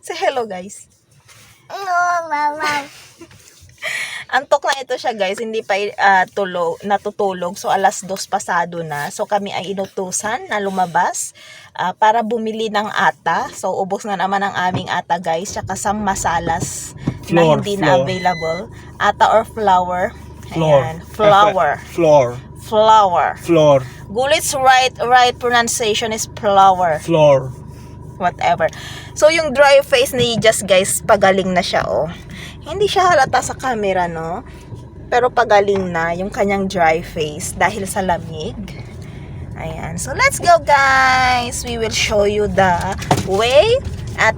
Say hello, guys. Antok na ito siya, guys. Hindi pa natutulog. So, 2:00 pasado na. So, kami ay inutusan na lumabas para bumili ng ata. So, ubos na naman ang aming ata, guys. Tsaka some masalas na hindi na available. Ata or flour. Ayan. Flour. Gulit's right pronunciation is flour. Whatever. So, yung dry face ni Just, guys, pagaling na siya, oh. Hindi siya halata sa camera, no? Pero pagaling na yung kanyang dry face dahil sa lamig. Ayan. So, let's go, guys. We will show you the way. At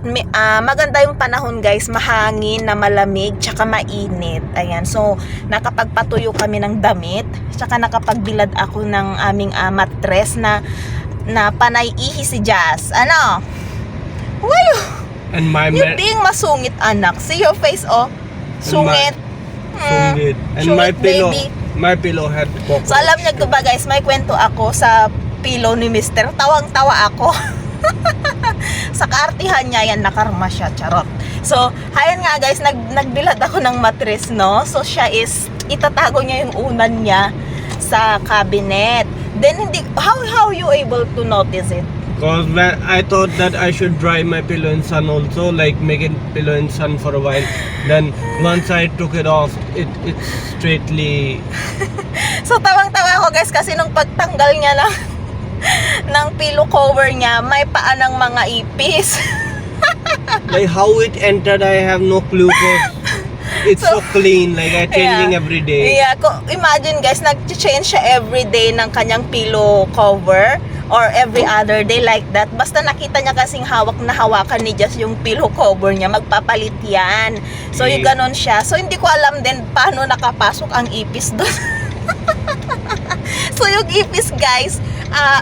maganda yung panahon, guys. Mahangin na malamig, tsaka mainit. Ayan. So, nakapagpatuyo kami ng damit. Tsaka nakapagbilad ako ng aming mattress na panay ihi si Jazz. Ano? Wow! And You being masungit, anak. See your face, oh. Sungit. Sungit. And Sungit, baby. My pillow had cockroach. So, alam niyo ba, guys, may kwento ako sa pillow ni Mr. Tawang-tawa ako. Sa kaartihan niya, yan, nakarma siya. Charot. So, ayan nga, guys, nagbilad ako ng mattress, no? So, siya is, itatago niya yung unan niya sa cabinet. Then, how you able to notice it? Because when I thought that I should dry my pillow in sun also, like make it pillow in sun for a while. Then once I took it off, it's straightly. So tawang-tawa ako, guys, kasi nung pagtanggal niya ng pillow cover niya, may paa ng mga ipis. Like how it entered, I have no clue. It's so clean, like I changing every day. Yeah, imagine, guys, nag-change siya every day ng kanyang pillow cover or every other day like that. Basta nakita niya kasing hawak na hawakan ni Just yung pillow cover niya, magpapalit yan. So, yung ganon siya. So, hindi ko alam din paano nakapasok ang ipis doon. So, yung ipis, guys,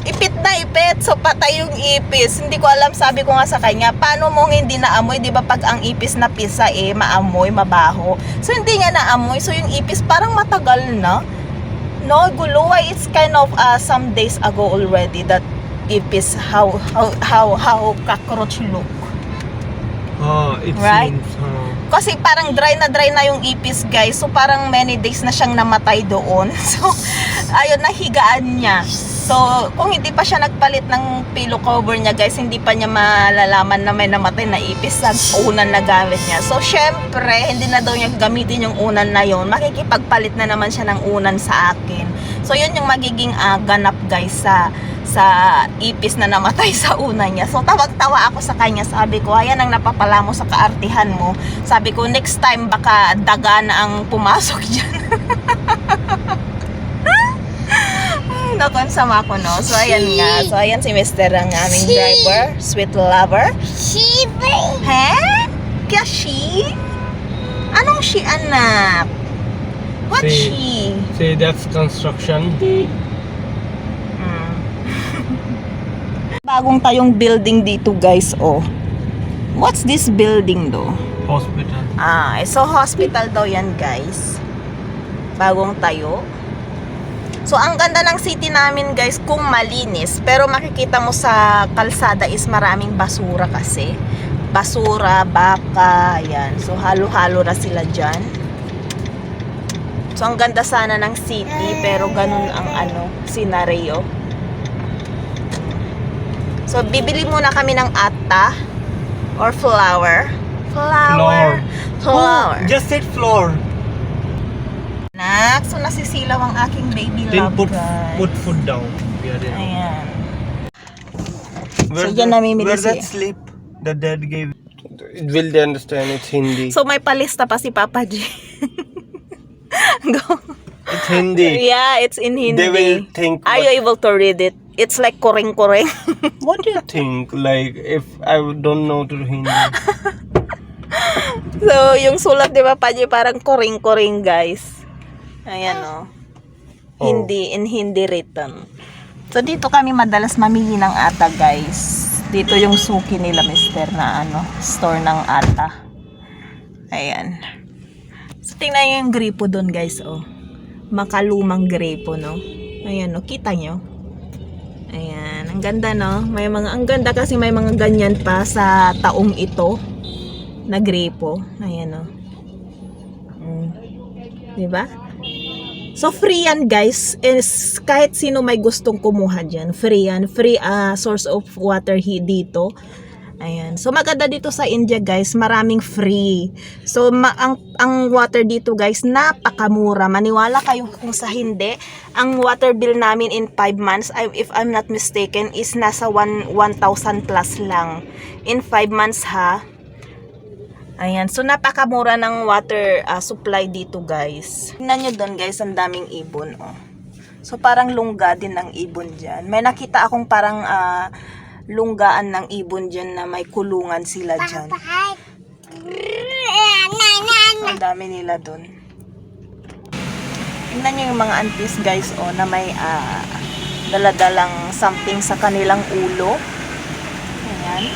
ipit na ipit. So, patay yung ipis. Hindi ko alam, sabi ko nga sa kanya, paano mong hindi naamoy? Di ba pag ang ipis na pisa, maamoy, mabaho. So, hindi niya naamoy. So, yung ipis parang matagal na. No, gulo. It's kind of some days ago already that ipis, how cockroach look. Oh, it Right? seems. Kasi parang dry na yung ipis, guys. So, parang many days na siyang namatay doon. So, ayun, nahigaan niya. So, kung hindi pa siya nagpalit ng pillow cover niya, guys, hindi pa niya malalaman na may namatay na ipis sa unan na gamit niya. So, syempre, hindi na daw niya gamitin yung unan na yon. Makikipagpalit na naman siya ng unan sa akin. So, yun yung magiging ganap, guys, sa ipis na namatay sa unan niya. So, tawag-tawa ako sa kanya. Sabi ko, ayan ang napapala mo sa kaartihan mo. Sabi ko, next time baka daga na ang pumasok dyan. Nakonsama ko, no? So, ayan nga. So, ayan si Mr. ang aming driver. Sweet lover. She. He? Kaya she? Anong she, anak? What she? See, that's construction. Bagong tayong building dito, guys, oh. What's this building, though? Hospital. So hospital daw yan, guys. Bagong tayo. So, ang ganda ng city namin, guys, kung malinis. Pero makikita mo sa kalsada is maraming basura kasi. Basura, baka, yan. So, halo-halo na sila dyan. So, ang ganda sana ng city, pero ganun ang scenario. So, bibili muna kami ng ata or flour. Flour. Just said floor. Nak, so nasisilaw ang aking baby Then love, guys. put food down. Ayan. So, yan namimili Where's siya. that slip that dad gave? Will they understand? It's Hindi. So, may palista pa si Papa G. Go. It's Hindi. Yeah, it's in Hindi. They will think. Are you able to read it? It's like kuring-kuring. What do you think? Like, if I don't know to Hindi. So, yung sulat, di ba, Papa G, parang kuring-kuring, guys. Ayan, oh. Hindi, in Hindi written. So, dito kami madalas mamili ng ata, guys. Dito yung suki nila, mister, na store ng ata. Ayan. So, tingnan nyo yung gripo doon, guys, oh. Makalumang gripo, no? Ayan, oh. Kita nyo? Ayan, ang ganda no. Ang ganda kasi may mga ganyan pa sa taong ito na gripo. Ayan no. Diba? So free yan guys. Is kahit sino may gustong kumuha diyan. Free yan. Free source of water dito. Ayan. So maganda dito sa India guys, maraming free. So ang water dito guys, napakamura. Maniwala kayo kung sa hindi. Ang water bill namin in 5 months, if I'm not mistaken, is nasa 1,000 plus lang. In 5 months ha. Ayan. So napakamura ng water supply dito guys. Tingnan nyo doon guys, ang daming ibon. Oh. So parang lungga din ng ibon dyan. May nakita akong parang lunggaan ng ibon dyan na may kulungan sila dyan. Ang dami nila dun. Tingnan nyo yung mga aunties guys na may daladalang something sa kanilang ulo. Ayan.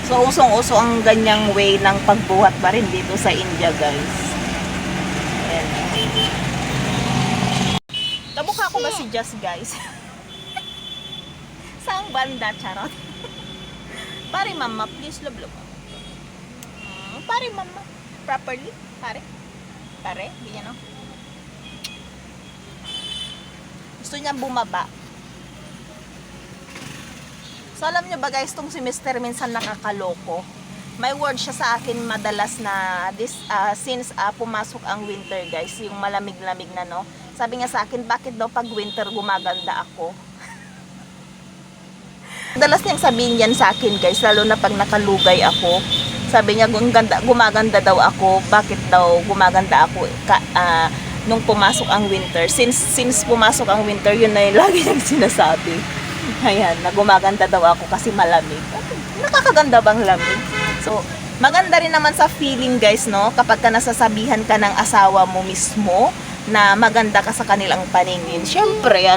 So usong-uso ang ganyang way ng pagbuhat pa rin dito sa India guys. Ayan. Kamukha ko ba si Just guys? Saang banda, charot. Pare mama, please love. Pare mama, properly. Pare, ganyan no. Gusto niya bumaba. So alam niyo ba guys, tong si Mr. minsan nakakaloko. May word siya sa akin madalas na since pumasok ang winter guys, yung malamig-lamig na no. Sabi niya sa akin, bakit daw pag winter gumaganda ako? Madalas niyang sabihin yan sa akin guys, lalo na pag nakalugay ako. Sabi niya, gumaganda daw ako. Bakit daw gumaganda ako nung pumasok ang winter? Since pumasok ang winter, yun na yung lagi niyang sinasabi. Ayan, na gumaganda daw ako kasi malamig. Nakakaganda bang lamig? So, maganda rin naman sa feeling guys, no? Kapag ka nasasabihan ka ng asawa mo mismo na maganda ka sa kanilang paningin. Siyempre,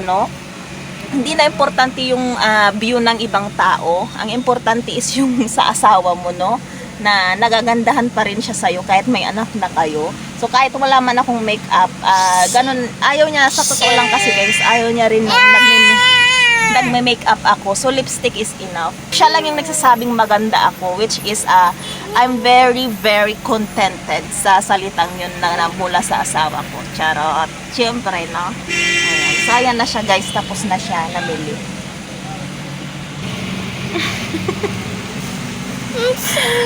hindi na importante yung view ng ibang tao. Ang importante is yung sa asawa mo, no? Na nagagandahan pa rin siya sa'yo kahit may anak na kayo. So, kahit wala man akong make-up, ganun, ayaw niya, sa totoo lang kasi guys, ayaw niya rin nagme-makeup ako. So, lipstick is enough. Siya lang yung nagsasabing maganda ako, which is, I'm very, very contented sa salitang yun na mula sa asawa ko. Charot. Siyempre, no? Ayan. So, ayan na siya, guys. Tapos na siya namili.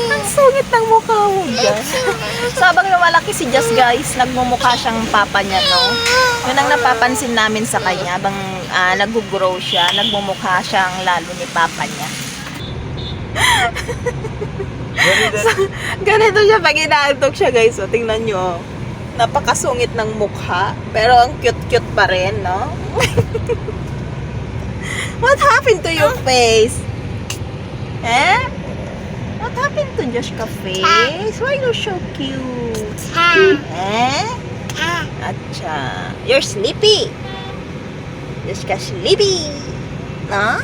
Ang sungit ng mukha mo, guys. So, habang lumalaki si Just, guys, nagmumukha siyang papa niya, no? Yun ang napapansin namin sa kanya. Habang nag-grow siya, nagmumukha siyang lalo ni papa niya. So, ganito siya pag inaantok siya, guys. So, tingnan nyo. Napakasungit ng mukha. Pero ang cute-cute pa rin, no? What happened to your face? Eh? What happened to Joshka face? Why you so cute? Eh? Acha. You're sleepy. Joshka sleepy. No?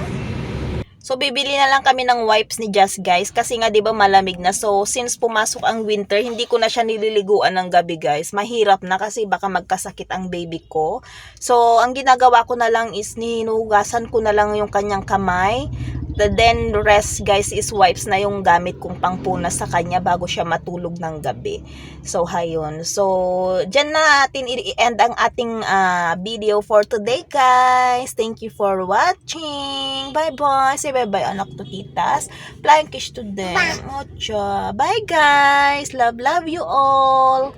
So, bibili na lang kami ng wipes ni Just, guys. Kasi nga, di ba malamig na. So, since pumasok ang winter, hindi ko na siya nililiguan ng gabi, guys. Mahirap na kasi baka magkasakit ang baby ko. So, ang ginagawa ko na lang is hinuhugasan ko na lang yung kanyang kamay. Then, rest, guys, is wipes na yung gamit kong pangpunas sa kanya bago siya matulog ng gabi. So, hayun. So, dyan na natin i-end ang ating video for today, guys. Thank you for watching. Bye-bye. Say bye-bye, anak to titas. Flying kiss to them. Ocha. Bye, guys. Love you all.